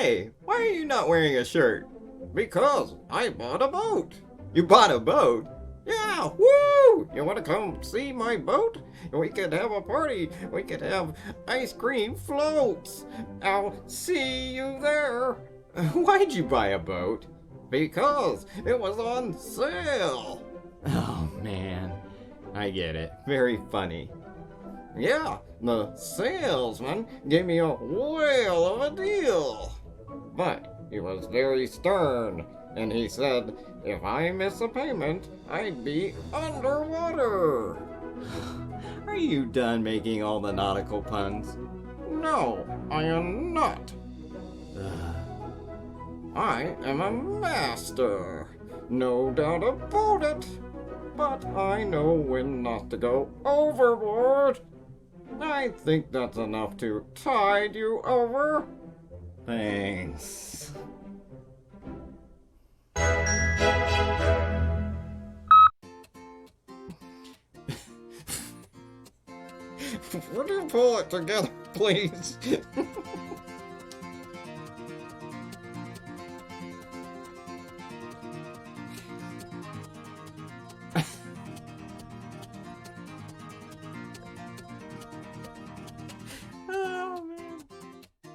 Hey, why are you not wearing a shirt? Because I bought a boat. You bought a boat? Yeah, woo! You want to come see my boat? We could have a party. We could have ice cream floats. I'll see you there. Why'd you buy a boat? Because it was on sale. Oh man, I get it. Very funny. Yeah, the salesman gave me a whale of a deal. But he was very stern, and he said if I miss a payment, I'd be underwater. Are you done making all the nautical puns? No, I am not. I am a master. No doubt about it. But I know when not to go overboard. I think that's enough to tide you over. Thanks. Would you pull it together, please?